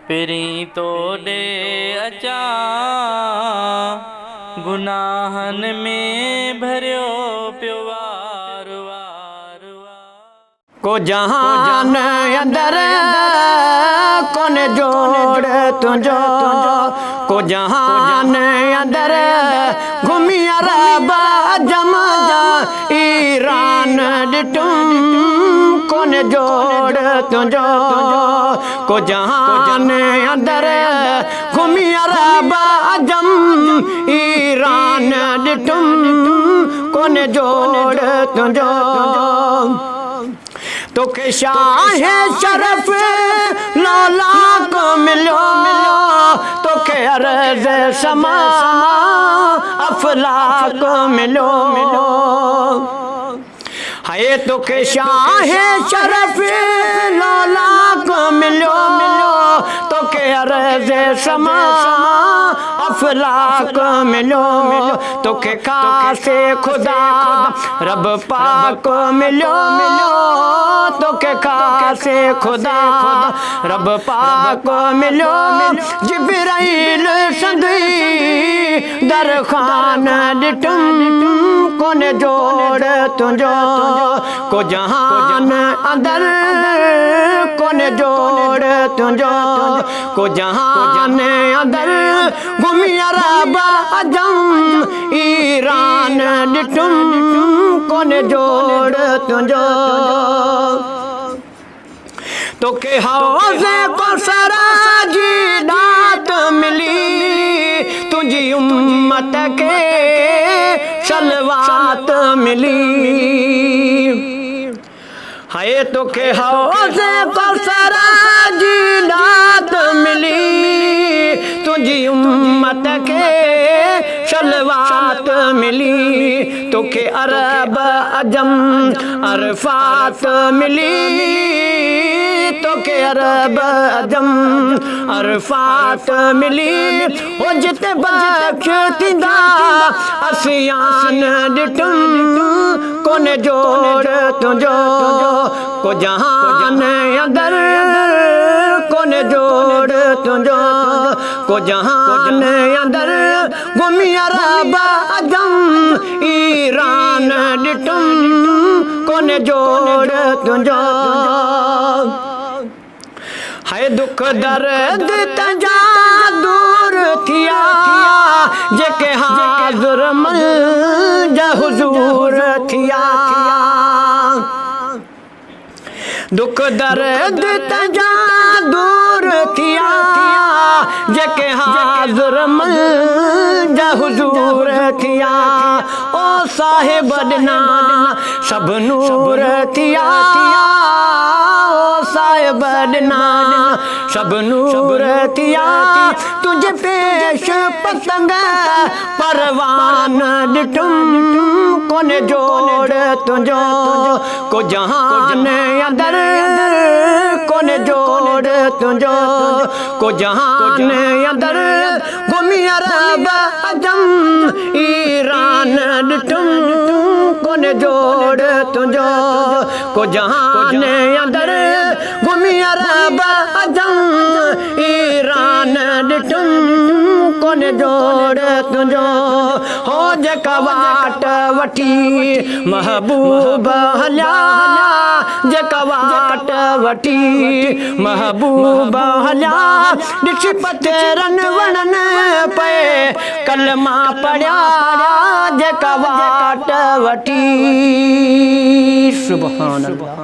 पिरी तो दे अचा गुनाहन में भरियो पियो वार वार वार। को जहान अंदर कोन जोड़ तुझो, को जहान अंदर घूमी अरब अजम ईरान डिटुम कोन जोड़ तुझो, को जहान अंदर घूमी अरब अजम ईरान डिटुम कोन जोड़ तुझो। तो के शाह शरफ लौला को मिलो, तो के अर्ज समा अफलाक मिलो। है तो के शाह शरफ लौला को मिलो, तो के अर्ज समा अफलाक मिलो। तो के खासे खुदा रब पाक मिलो, तो के खासे खुदा रब पाक मिलो। जिब्राइल संदी दरखान डिटुम कोन जोड़ तुझो, को जहान अंदर कोन जोड़ तुझो, को जहान अंदर घूमी अरब अजम ईरान डिटुम कोन जोड़ तुझो। तो के हौज़े को सराजी दात मिली, तुझी उम्मत के सलवात मिली। है तो के हौज़े को सराजी दात मिली, तुझी उम्मत के सलवात मिली। तो के अरब अजम अरफात मिली, तो के अरब अजम अरफात मिली। हो जिते बख्श तिंदा असियान डिटुम कोन जोड़ तुझो, को जहान अंदर कोन जोड़ तुझो, को जहान अंदर घूमी अरब अजम ईरान डिटुम कोन जोड़ तुझो। है दुख दर्द तंजा दूर थिया, जेके हाज़ुर मंज हुजूर थिया। दुख दर्द तंजा दूर थिया, जेके हाज़ुर मंज हुजूर थिया। ओ साहिब ॾिना सब नूर थिया, ओ साहिब ॾिना सब नूर थिया। तुझे पेश पतंग परवान डिटुम कोन जोड़ तुझो, को जहान अंदर कोन जोड़ तुझो, को जहान अंदर घूमी अरब अजम ईरान डिटुम कोन जोड़ तुझो, को जहान अंदर घूमी अरब अजम ईरान डिटुम कोन जोड़ तुझो। हो जेका वाट वठी महबूब हलिया, जेका वाट वठी महबूब हलिया। ॾिस पतेरन वणन पे कलमा पढ़िया, जेका वाट वठी। सुभान अल्लाह।